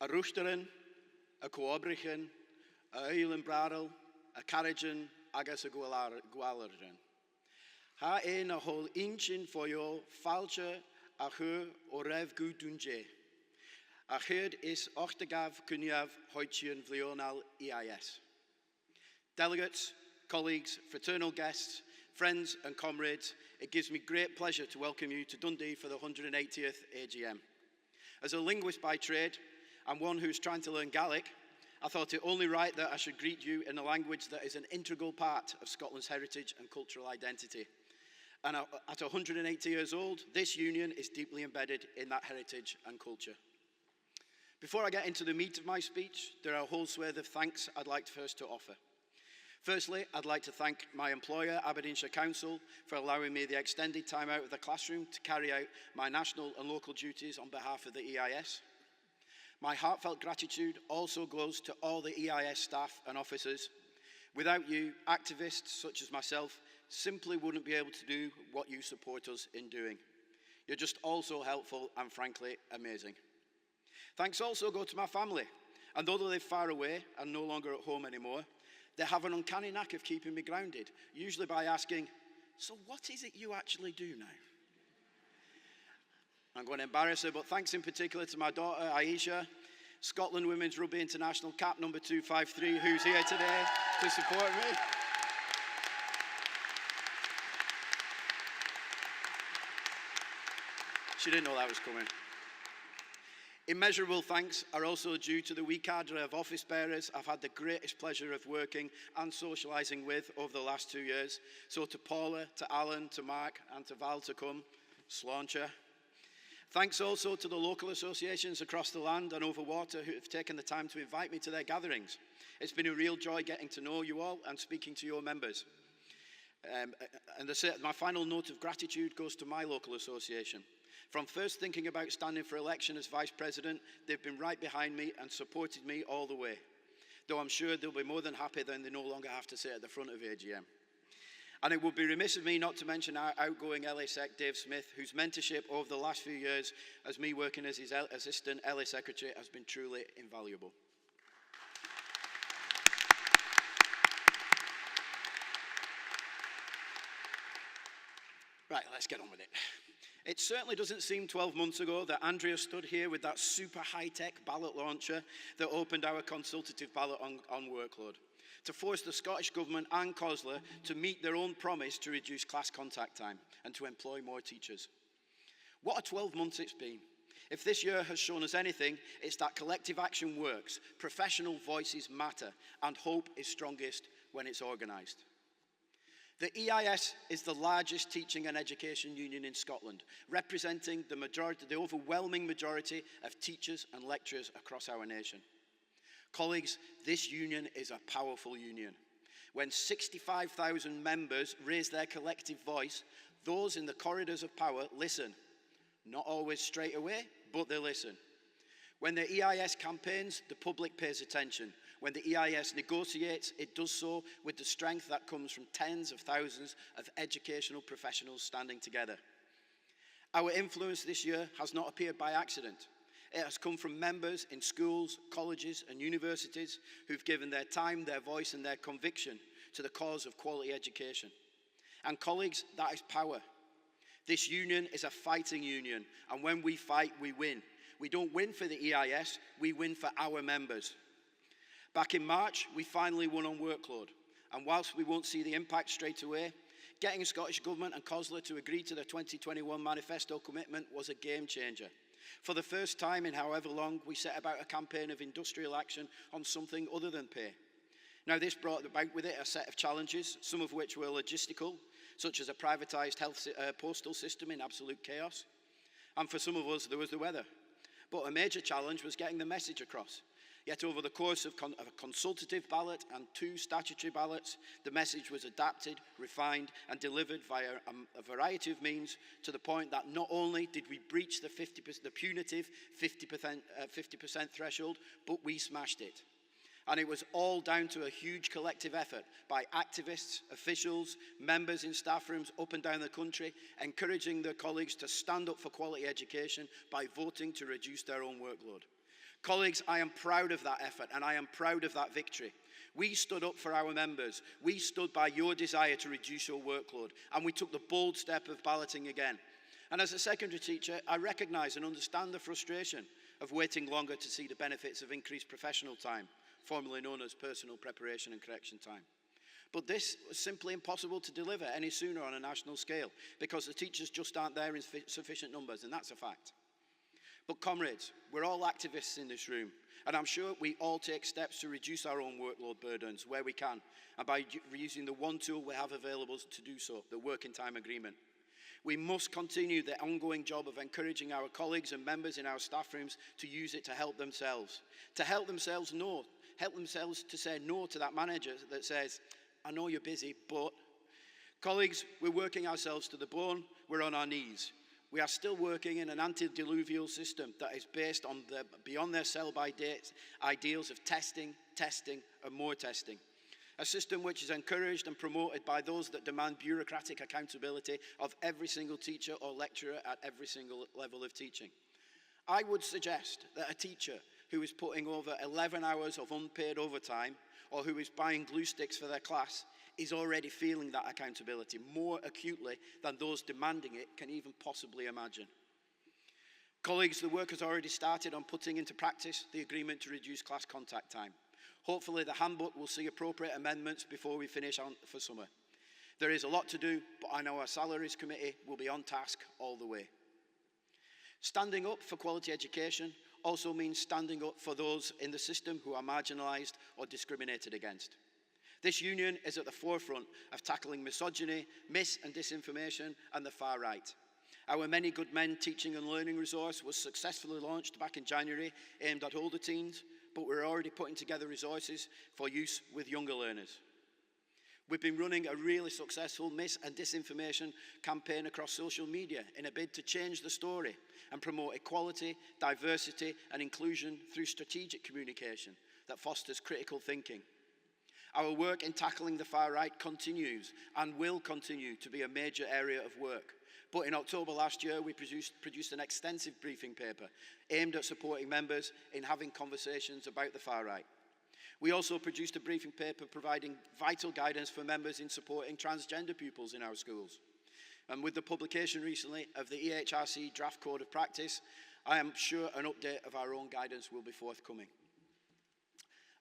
a rwsteren, a coabrichen, a oil and bradel, a carriagen, agus a gwalargen. Ha ein a hol inchin foio falche a hu o rev gudunje. A herd is ochtagav kunyav hoitchian vlional EIS. Delegates, colleagues, fraternal guests, friends and comrades, it gives me great pleasure to welcome you to Dundee for the 180th AGM. As a linguist by trade, and one who's trying to learn Gaelic, I thought it only right that I should greet you in a language that is an integral part of Scotland's heritage and cultural identity. And at 180 years old, this union is deeply embedded in that heritage and culture. Before I get into the meat of my speech, there are a whole swathe of thanks I'd like first to offer. Firstly, I'd like to thank my employer, Aberdeenshire Council, for allowing me the extended time out of the classroom to carry out my national and local duties on behalf of the EIS. My heartfelt gratitude also goes to all the EIS staff and officers. Without you, activists such as myself simply wouldn't be able to do what you support us in doing. You're just all so helpful and frankly amazing. Thanks also go to my family, and though they live far away and no longer at home anymore, they have an uncanny knack of keeping me grounded, usually by asking, so what is it you actually do now? I'm going to embarrass her, but thanks in particular to my daughter, Aisha, Scotland Women's Rugby International cap number 253, who's here today to support me. She didn't know that was coming. Immeasurable thanks are also due to the wee cadre of office bearers I've had the greatest pleasure of working and socialising with over the last 2 years. So to Paula, to Alan, to Mark and to Val to come, Sláinte. Thanks also to the local associations across the land and over water who have taken the time to invite me to their gatherings. It's been a real joy getting to know you all and speaking to your members. My final note of gratitude goes to my local association. From first thinking about standing for election as Vice President, they've been right behind me and supported me all the way. Though I'm sure they'll be more than happy then they no longer have to sit at the front of AGM. And it would be remiss of me not to mention our outgoing LA Sec, Dave Smith, whose mentorship over the last few years as me working as his assistant LA Secretary has been truly invaluable. Right, let's get on with it. It certainly doesn't seem 12 months ago that Andrea stood here with that super high-tech ballot launcher that opened our consultative ballot on workload, to force the Scottish Government and COSLA to meet their own promise to reduce class contact time and to employ more teachers. What a 12 months it's been. If this year has shown us anything, it's that collective action works, professional voices matter, and hope is strongest when it's organised. The EIS is the largest teaching and education union in Scotland, representing the overwhelming majority of teachers and lecturers across our nation. Colleagues, this union is a powerful union. When 65,000 members raise their collective voice, those in the corridors of power listen. Not always straight away, but they listen. When the EIS campaigns, the public pays attention. When the EIS negotiates, it does so with the strength that comes from tens of thousands of educational professionals standing together. Our influence this year has not appeared by accident. It has come from members in schools, colleges and universities who've given their time, their voice and their conviction to the cause of quality education. And colleagues, that is power. This union is a fighting union, and when we fight, we win. We don't win for the EIS, we win for our members. Back in March, we finally won on workload, and whilst we won't see the impact straight away, getting Scottish Government and COSLA to agree to the 2021 manifesto commitment was a game changer. For the first time in however long, we set about a campaign of industrial action on something other than pay. Now, this brought about with it a set of challenges, some of which were logistical, such as a privatised postal system in absolute chaos. And for some of us, there was the weather. But a major challenge was getting the message across. Yet over the course of a consultative ballot and 2 statutory ballots, the message was adapted, refined and delivered via a variety of means to the point that not only did we breach the punitive 50% threshold, but we smashed it. And it was all down to a huge collective effort by activists, officials, members in staff rooms up and down the country, encouraging their colleagues to stand up for quality education by voting to reduce their own workload. Colleagues, I am proud of that effort and I am proud of that victory. We stood up for our members. We stood by your desire to reduce your workload, and we took the bold step of balloting again. And as a secondary teacher, I recognise and understand the frustration of waiting longer to see the benefits of increased professional time, formerly known as personal preparation and correction time. But this was simply impossible to deliver any sooner on a national scale because the teachers just aren't there in sufficient numbers, and that's a fact. But comrades, we're all activists in this room, and I'm sure we all take steps to reduce our own workload burdens where we can, and by using the one tool we have available to do so, the working time agreement. We must continue the ongoing job of encouraging our colleagues and members in our staff rooms to use it to help themselves to say no to that manager that says, I know you're busy, but... Colleagues, we're working ourselves to the bone, we're on our knees. We are still working in an antediluvial system that is based on beyond their sell-by date ideals of testing, and more testing. A system which is encouraged and promoted by those that demand bureaucratic accountability of every single teacher or lecturer at every single level of teaching. I would suggest that a teacher who is putting over 11 hours of unpaid overtime or who is buying glue sticks for their class is already feeling that accountability more acutely than those demanding it can even possibly imagine. Colleagues, the work has already started on putting into practice the agreement to reduce class contact time. Hopefully the handbook will see appropriate amendments before we finish on for summer. There is a lot to do, but I know our Salaries Committee will be on task all the way. Standing up for quality education also means standing up for those in the system who are marginalised or discriminated against. This union is at the forefront of tackling misogyny, mis- and disinformation, and the far right. Our Many Good Men teaching and learning resource was successfully launched back in January, aimed at older teens, but we're already putting together resources for use with younger learners. We've been running a really successful mis- and disinformation campaign across social media in a bid to change the story and promote equality, diversity, and inclusion through strategic communication that fosters critical thinking. Our work in tackling the far right continues and will continue to be a major area of work. But in October last year, we produced an extensive briefing paper aimed at supporting members in having conversations about the far right. We also produced a briefing paper providing vital guidance for members in supporting transgender pupils in our schools. And with the publication recently of the EHRC Draft Code of Practice, I am sure an update of our own guidance will be forthcoming.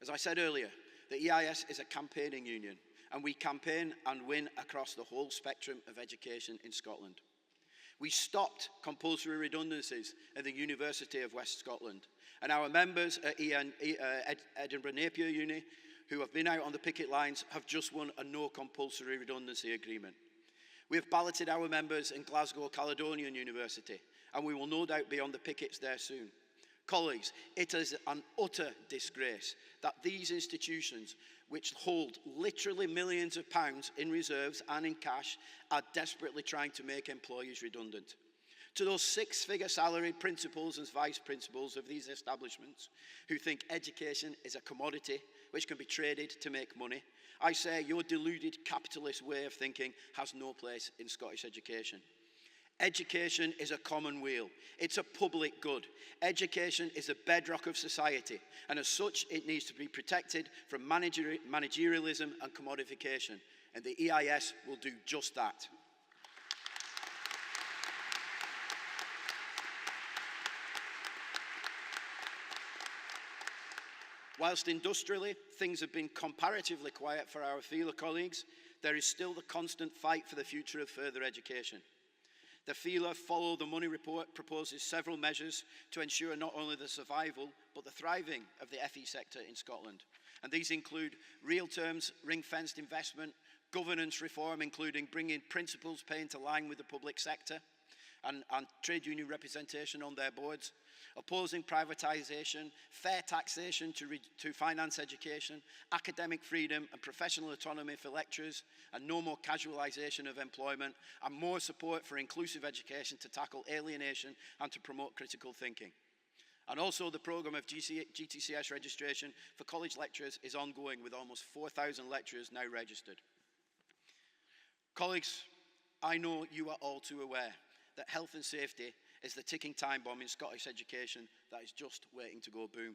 As I said earlier, the EIS is a campaigning union, and we campaign and win across the whole spectrum of education in Scotland. We stopped compulsory redundancies at the University of West Scotland, and our members at Edinburgh Napier Uni, who have been out on the picket lines, have just won a no compulsory redundancy agreement. We have balloted our members in Glasgow Caledonian University, and we will no doubt be on the pickets there soon. Colleagues, it is an utter disgrace that these institutions, which hold literally millions of pounds in reserves and in cash, are desperately trying to make employees redundant. To those six-figure salaried principals and vice-principals of these establishments who think education is a commodity which can be traded to make money, I say your deluded capitalist way of thinking has no place in Scottish education. Education is a commonweal. It's a public good. Education is the bedrock of society, and as such, it needs to be protected from managerialism and commodification, and the EIS will do just that. Whilst industrially, things have been comparatively quiet for our FELA colleagues, there is still the constant fight for the future of further education. The FELA Follow the Money report proposes several measures to ensure not only the survival, but the thriving of the FE sector in Scotland. And these include real terms, ring-fenced investment, governance reform, including bringing principals pay into line with the public sector, and trade union representation on their boards, opposing privatisation, fair taxation to finance education, academic freedom and professional autonomy for lecturers, and no more casualisation of employment, and more support for inclusive education to tackle alienation and to promote critical thinking. And also the programme of GTCS registration for college lecturers is ongoing, with almost 4,000 lecturers now registered. Colleagues, I know you are all too aware that health and safety is the ticking time bomb in Scottish education that is just waiting to go boom.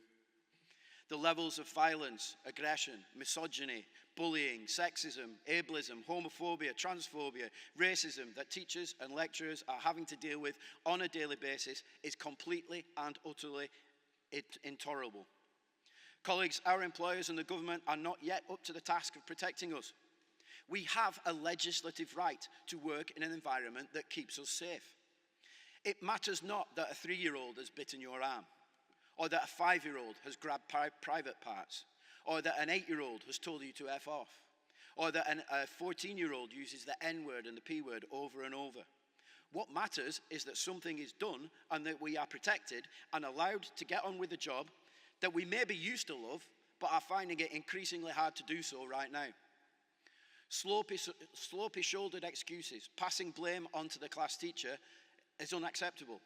The levels of violence, aggression, misogyny, bullying, sexism, ableism, homophobia, transphobia, racism that teachers and lecturers are having to deal with on a daily basis is completely and utterly intolerable. Colleagues, our employers and the government are not yet up to the task of protecting us. We have a legislative right to work in an environment that keeps us safe. It matters not that a 3-year-old has bitten your arm, or that a 5-year-old has grabbed private parts, or that an 8-year-old has told you to F off, or that a 14-year-old uses the N-word and the P-word over and over. What matters is that something is done and that we are protected and allowed to get on with the job that we maybe used to love, but are finding it increasingly hard to do so right now. Sloppy-shouldered excuses, passing blame onto the class teacher is unacceptable.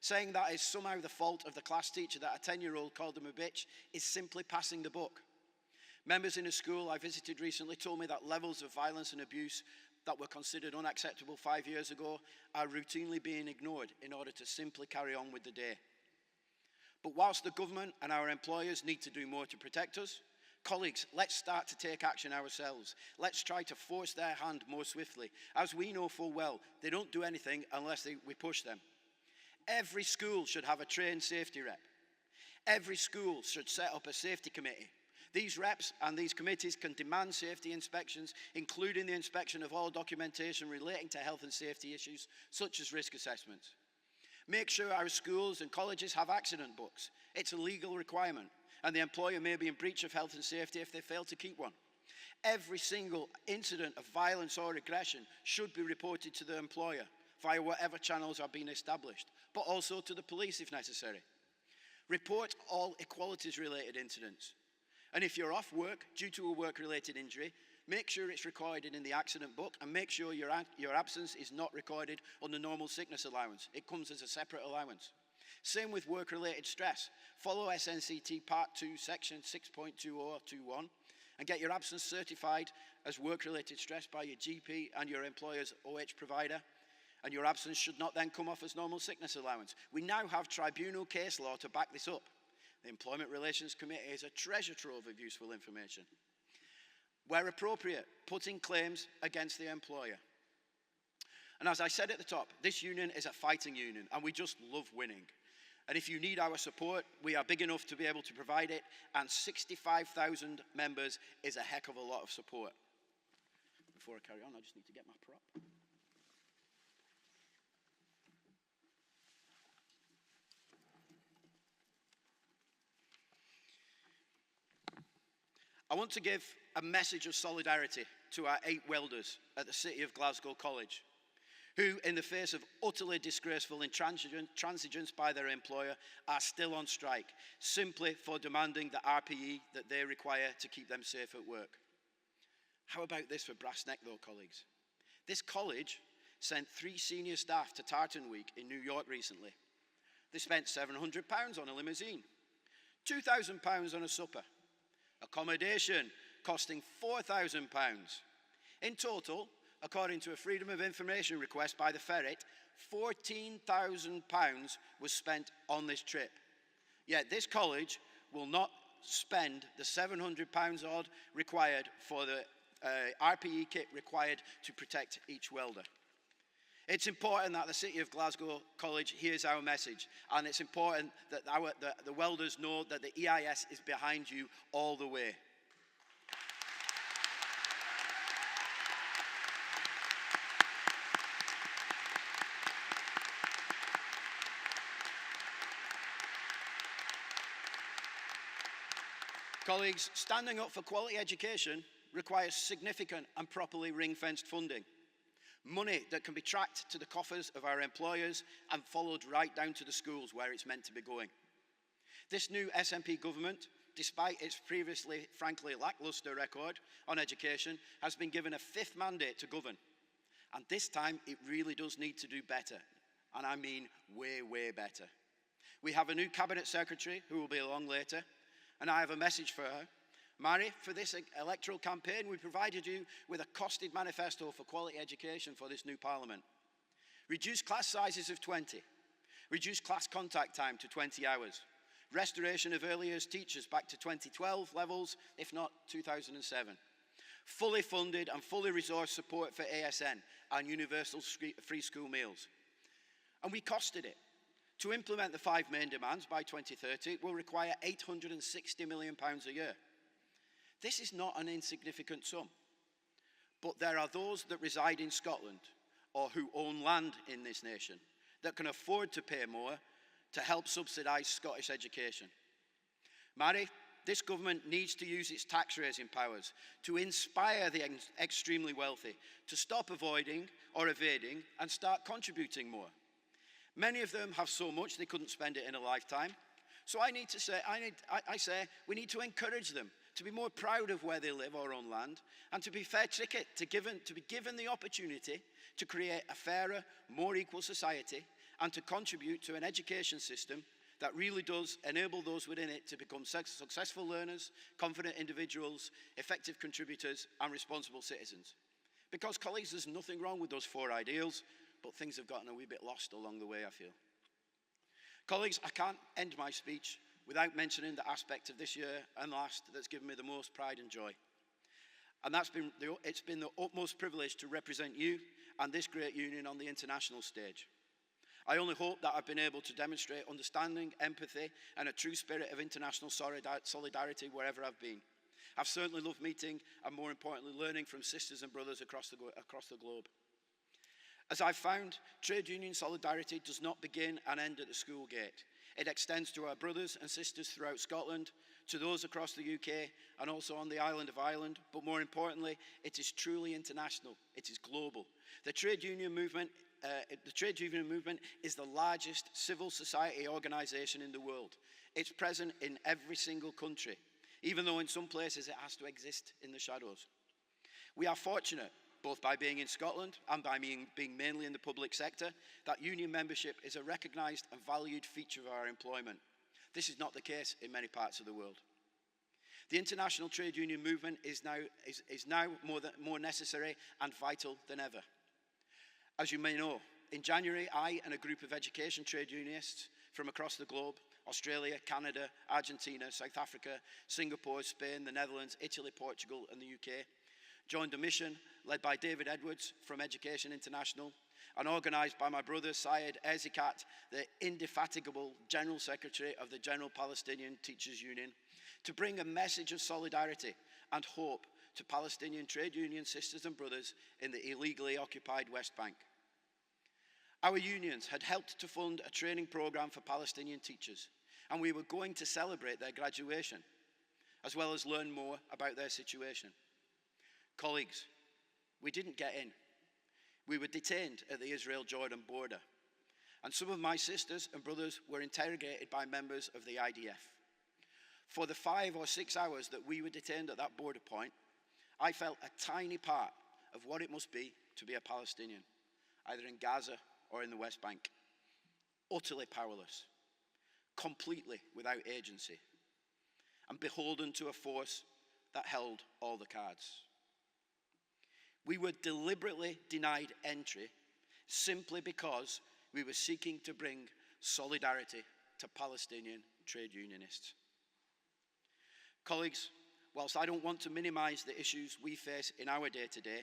Saying that is somehow the fault of the class teacher that a 10-year-old called them a bitch is simply passing the buck. Members in a school I visited recently told me that levels of violence and abuse that were considered unacceptable 5 years ago are routinely being ignored in order to simply carry on with the day. But whilst the government and our employers need to do more to protect us, colleagues, let's start to take action ourselves. Let's try to force their hand more swiftly. As we know full well, they don't do anything unless we push them. Every school should have a trained safety rep. Every school should set up a safety committee. These reps and these committees can demand safety inspections, including the inspection of all documentation relating to health and safety issues, such as risk assessments. Make sure our schools and colleges have accident books. It's a legal requirement, and the employer may be in breach of health and safety if they fail to keep one. Every single incident of violence or aggression should be reported to the employer via whatever channels are being established, but also to the police if necessary. Report all equalities-related incidents. And if you're off work due to a work-related injury, make sure it's recorded in the accident book and make sure your absence is not recorded on the normal sickness allowance. It comes as a separate allowance. Same with work-related stress. Follow SNCT Part 2, Section 6.2021 and get your absence certified as work-related stress by your GP and your employer's OH provider. And your absence should not then come off as normal sickness allowance. We now have tribunal case law to back this up. The Employment Relations Committee is a treasure trove of useful information. Where appropriate, putting claims against the employer. And as I said at the top, this union is a fighting union and we just love winning. And if you need our support, we are big enough to be able to provide it, and 65,000 members is a heck of a lot of support. Before I carry on, I just need to get my prop. I want to give a message of solidarity to our 8 welders at the City of Glasgow College, who, in the face of utterly disgraceful intransigence by their employer, are still on strike, simply for demanding the RPE that they require to keep them safe at work. How about this for brass neck, though, colleagues? This college sent 3 senior staff to Tartan Week in New York recently. They spent £700 on a limousine, £2,000 on a supper, accommodation costing £4,000. In total, according to a Freedom of Information request by the Ferret, £14,000 was spent on this trip. Yet this college will not spend the £700 odd required for the RPE kit required to protect each welder. It's important that the City of Glasgow College hears our message, and it's important that the welders know that the EIS is behind you all the way. Colleagues, standing up for quality education requires significant and properly ring-fenced funding. Money that can be tracked to the coffers of our employers and followed right down to the schools where it's meant to be going. This new SNP government, despite its previously, frankly, lacklustre record on education, has been given a 5th mandate to govern. And this time, it really does need to do better. And I mean way, way better. We have a new Cabinet Secretary who will be along later, and I have a message for her. Mary, for this electoral campaign, we provided you with a costed manifesto for quality education for this new Parliament. Reduce class sizes of 20, reduced class contact time to 20 hours, restoration of early years teachers back to 2012 levels, if not 2007, fully funded and fully resourced support for ASN and universal free school meals. And we costed it. To implement the 5 main demands by 2030 will require £860 million a year. This is not an insignificant sum, but there are those that reside in Scotland or who own land in this nation that can afford to pay more to help subsidise Scottish education. Mary, this government needs to use its tax-raising powers to inspire the extremely wealthy to stop avoiding or evading and start contributing more. Many of them have so much they couldn't spend it in a lifetime. So I say we need to encourage them to be more proud of where they live or own land, and to be fair ticket, to be given the opportunity to create a fairer, more equal society, and to contribute to an education system that really does enable those within it to become successful learners, confident individuals, effective contributors, and responsible citizens. Because, colleagues, there's nothing wrong with those 4 ideals, but things have gotten a wee bit lost along the way, I feel. Colleagues, I can't end my speech without mentioning the aspect of this year and last that's given me the most pride and joy. And it's been the utmost privilege to represent you and this great union on the international stage. I only hope that I've been able to demonstrate understanding, empathy, and a true spirit of international solidarity wherever I've been. I've certainly loved meeting and, more importantly, learning from sisters and brothers across the globe. As I've found, trade union solidarity does not begin and end at the school gate. It extends to our brothers and sisters throughout Scotland, to those across the UK, and also on the island of Ireland. But more importantly, it is truly international. It is global. The trade union movement is the largest civil society organisation in the world. It's present in every single country, even though in some places it has to exist in the shadows. We are fortunate, both by being in Scotland and by being mainly in the public sector, that union membership is a recognised and valued feature of our employment. This is not the case in many parts of the world. The international trade union movement is now more necessary and vital than ever. As you may know, in January, I and a group of education trade unionists from across the globe, Australia, Canada, Argentina, South Africa, Singapore, Spain, the Netherlands, Italy, Portugal, and the UK, joined a mission led by David Edwards from Education International and organised by my brother Syed Erzikat, the indefatigable General Secretary of the General Palestinian Teachers Union, to bring a message of solidarity and hope to Palestinian trade union sisters and brothers in the illegally occupied West Bank. Our unions had helped to fund a training programme for Palestinian teachers, and we were going to celebrate their graduation, as well as learn more about their situation. Colleagues, we didn't get in. We were detained at the Israel-Jordan border, and some of my sisters and brothers were interrogated by members of the IDF. For the 5 or 6 hours that we were detained at that border point, I felt a tiny part of what it must be to be a Palestinian, either in Gaza or in the West Bank. Utterly powerless, completely without agency, and beholden to a force that held all the cards. We were deliberately denied entry simply because we were seeking to bring solidarity to Palestinian trade unionists. Colleagues, whilst I don't want to minimise the issues we face in our day-to-day,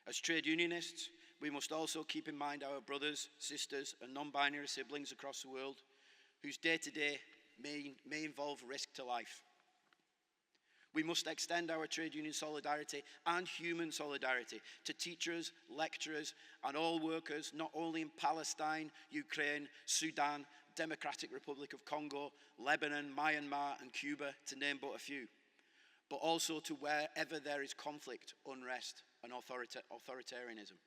as trade unionists, we must also keep in mind our brothers, sisters, and non-binary siblings across the world whose day-to-day may involve risk to life. We must extend our trade union solidarity and human solidarity to teachers, lecturers, and all workers, not only in Palestine, Ukraine, Sudan, Democratic Republic of Congo, Lebanon, Myanmar, and Cuba, to name but a few, but also to wherever there is conflict, unrest, and authoritarianism.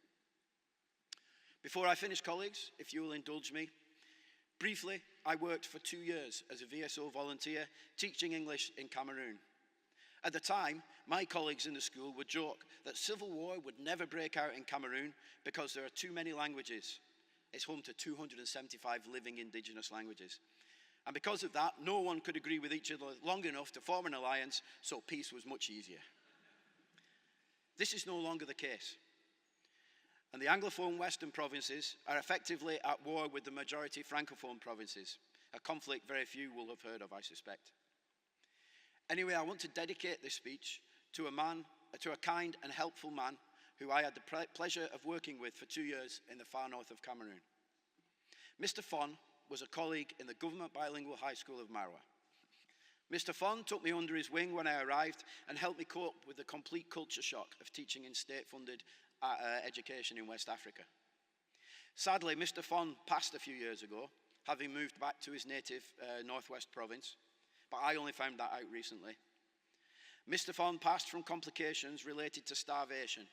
Before I finish, colleagues, if you will indulge me, briefly, I worked for 2 years as a VSO volunteer teaching English in Cameroon. At the time, my colleagues in the school would joke that civil war would never break out in Cameroon because there are too many languages. It's home to 275 living indigenous languages. And because of that, no one could agree with each other long enough to form an alliance, so peace was much easier. This is no longer the case. And the Anglophone Western provinces are effectively at war with the majority Francophone provinces, a conflict very few will have heard of, I suspect. Anyway, I want to dedicate this speech to a kind and helpful man who I had the pleasure of working with for 2 years in the far north of Cameroon. Mr. Fon was a colleague in the Government Bilingual High School of Marwa. Mr. Fon took me under his wing when I arrived and helped me cope with the complete culture shock of teaching in state-funded education in West Africa. Sadly, Mr. Fon passed a few years ago, having moved back to his native Northwest province, but I only found that out recently. Mr. Fon passed from complications related to starvation,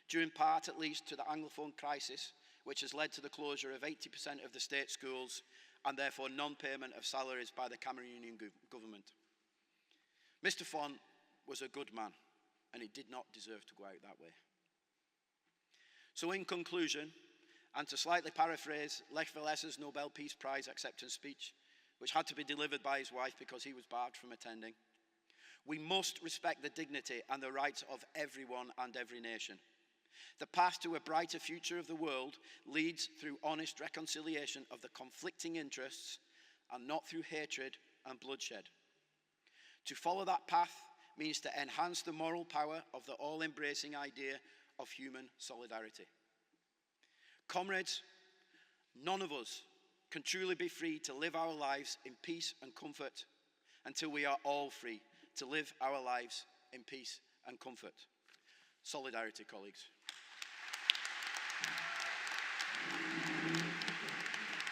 due in part at least to the Anglophone crisis, which has led to the closure of 80% of the state schools and therefore non-payment of salaries by the Cameroonian government. Mr. Fon was a good man, and he did not deserve to go out that way. So in conclusion, and to slightly paraphrase Lech Wałęsa's Nobel Peace Prize acceptance speech, which had to be delivered by his wife because he was barred from attending, we must respect the dignity and the rights of everyone and every nation. The path to a brighter future of the world leads through honest reconciliation of the conflicting interests and not through hatred and bloodshed. To follow that path means to enhance the moral power of the all-embracing idea of human solidarity. Comrades, none of us can truly be free to live our lives in peace and comfort until we are all free to live our lives in peace and comfort. Solidarity, colleagues.